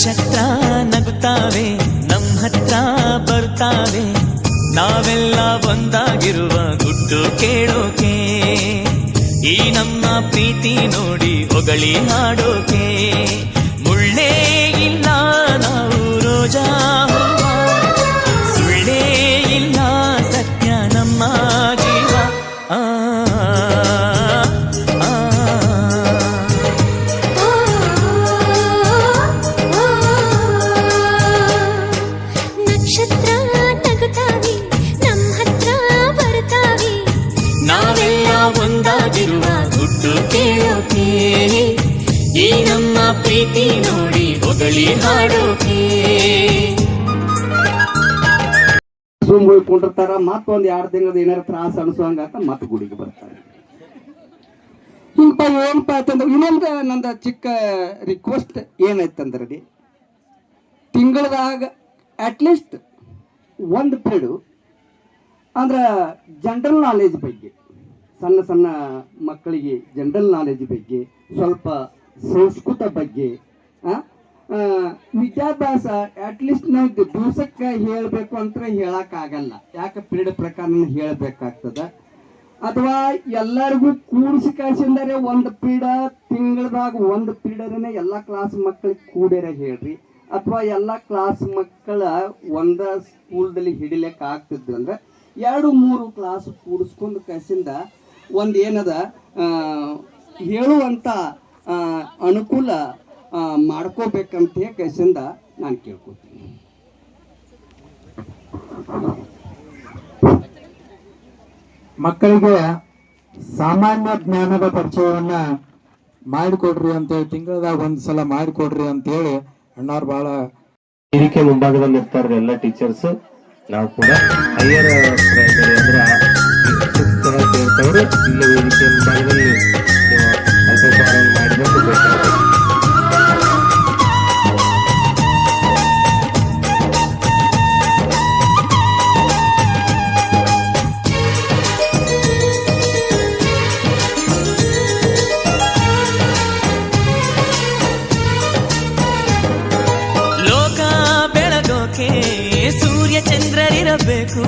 ನಕ್ಷತ್ರ ನಗುತ್ತಾವೆ ನಮ್ಮ ಹತ್ರ ಬರ್ತಾವೆ ನಾವೆಲ್ಲ ಒಂದಾಗಿರುವ ಗುಟ್ಟು ಕೇಳೋಕೆ ಈ ನಮ್ಮ ಪ್ರೀತಿ ನೋಡಿ ಹೊಗಳಿ ಹಾಡೋಕೆ ಮುಳ್ಳೇ ಇಲ್ಲ ನಾವು ರೋಜಾ ಹೂವ ಸುಳ್ಳೇ ಇಲ್ಲ ಸತ್ಯ ನಮ್ಮ ಜೀವ ನಕ್ಷತ್ರ ನಗುತ್ತಾವೆ ನಮ್ಮ ಹತ್ರ ಬರ್ತಾವೆ ನಾವೆಲ್ಲ ಒಂದಾಗಿರುವ ಗುಟ್ಟು ಕೇಳೋಕೆ ಈ ನಮ್ಮ ಪ್ರೀತಿ ನೋಡಿ ಹೊಗಳಿ ಹಾಡೋಕೆ ಸುಮ್ ಹೋಗ್ಕೊಂಡಿರ್ತಾರ ಮತ್ತೊಂದ್ 2 ತಿಂಗಳದ ಏನಾರ ತ್ರಾಸ ಅನ್ಸೋಂಗಾತ ಮತ್ ಗುಡಿಗೆ ಬರ್ತಾರೆ. ಹಿಂಪ ಏನಪ್ಪ ಅಂತಂದ್ರೆ ಇನ್ನೊಂದು ನಂದ ಚಿಕ್ಕ ರಿಕ್ವೆಸ್ಟ್ ಏನೈತಂದ್ರೆ ರೀ, ತಿಂಗಳದಾಗ ಅಟ್ಲೀಸ್ಟ್ 1 ಪೀರಿಯಡ್ ಅಂದ್ರೆ ಜನರಲ್ ನಾಲೆಜ್ ಬಗ್ಗೆ, ಸಣ್ಣ ಸಣ್ಣ ಮಕ್ಕಳಿಗೆ ಜನರಲ್ ನಾಲೆಜ್ ಬಗ್ಗೆ, ಸ್ವಲ್ಪ ಸಂಸ್ಕೃತ ಬಗ್ಗೆ, ವಿದ್ಯಾಭ್ಯಾಸ ಅಟ್ಲೀಸ್ಟ್ ನಾವು ದಿವಸಕ್ಕೆ ಹೇಳಬೇಕು ಅಂತ ಹೇಳಕ್ಕಾಗಲ್ಲ, ಯಾಕೆ ಪೀರಿಯಡ್ ಪ್ರಕಾರ ಹೇಳಬೇಕಾಗ್ತದ. ಅಥವಾ ಎಲ್ಲರಿಗೂ ಕೂಡಿಸಿ ಕಳ್ಸಿಂದರೆ 1 ಪೀರಿಯಡ್ ತಿಂಗಳದಾಗ 1 ಪೀರಿಯಡ್ನೇ ಎಲ್ಲ ಕ್ಲಾಸ್ ಮಕ್ಕಳಿಗೆ ಕೂಡ್ಯಾರ ಹೇಳ್ರಿ. ಅಥವಾ ಎಲ್ಲ ಕ್ಲಾಸ್ ಮಕ್ಕಳ ಒಂದ ಸ್ಕೂಲ್ದಲ್ಲಿ ಹಿಡಿಲಿಕ್ಕೆ ಆಗ್ತಿದ್ರು ಅಂದ್ರೆ 2-3 ಕ್ಲಾಸ್ ಕೂಡಿಸ್ಕೊಂಡು ಕಳ್ಸಿಂದ ಒಂದು ಏನದ ಹೇಳುವಂಥ ಅನುಕೂಲ ಮಾಡ್ಕೋಬೇಕಂತ ಕಳ್ಸಿಂದ ನಾನು ಕೇಳ್ಕೊತೀನಿ. ಮಕ್ಕಳಿಗೆ ಸಾಮಾನ್ಯ ಜ್ಞಾನದ ಪರಿಚಯವನ್ನ ಮಾಡಿಕೊಡ್ರಿ ಅಂತೇಳಿ ತಿಂಗಳದಾಗ 1 ಸಲ ಮಾಡಿಕೊಡ್ರಿ ಅಂತೇಳಿ ಅಣ್ಣವ್ರು ಬಹಳ ವೇದಿಕೆ ಮುಂಭಾಗದಲ್ಲಿ ಇರ್ತಾರೆ ಎಲ್ಲ ಟೀಚರ್ಸ್. ನಾವು ಕೂಡ ಹೈಯರ್ ಪ್ರೈಮರಿ ಅಂದ್ರೆ ಕೇಳ್ತವ್ರು ಇಲ್ಲ ವೇದಿಕೆ ಮುಂಭಾಗದಲ್ಲಿ ಅಲ್ಪಸಾರವನ್ನು ಮಾಡಿಕೊಂಡು ಬೇಕಾಗುತ್ತೆ. ಲೋಕ ಬೆಳಗೋಕೆ ಸೂರ್ಯ ಚಂದ್ರರಿರಬೇಕು,